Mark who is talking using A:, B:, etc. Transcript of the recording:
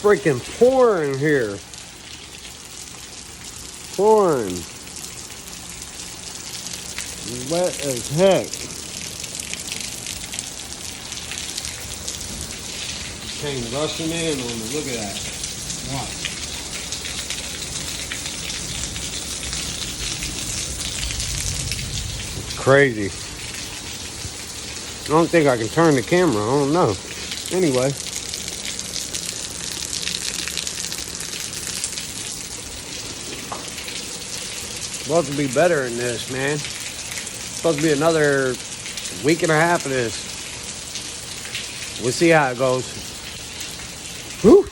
A: freaking pouring here. Pouring. Wet as heck. Came rushing in on me. Look at that. Watch. It's crazy. I don't think I can turn the camera. I don't know. Anyway. Supposed to be better than this, man. Supposed to be another week and a half of this. We'll see how it goes. Whew.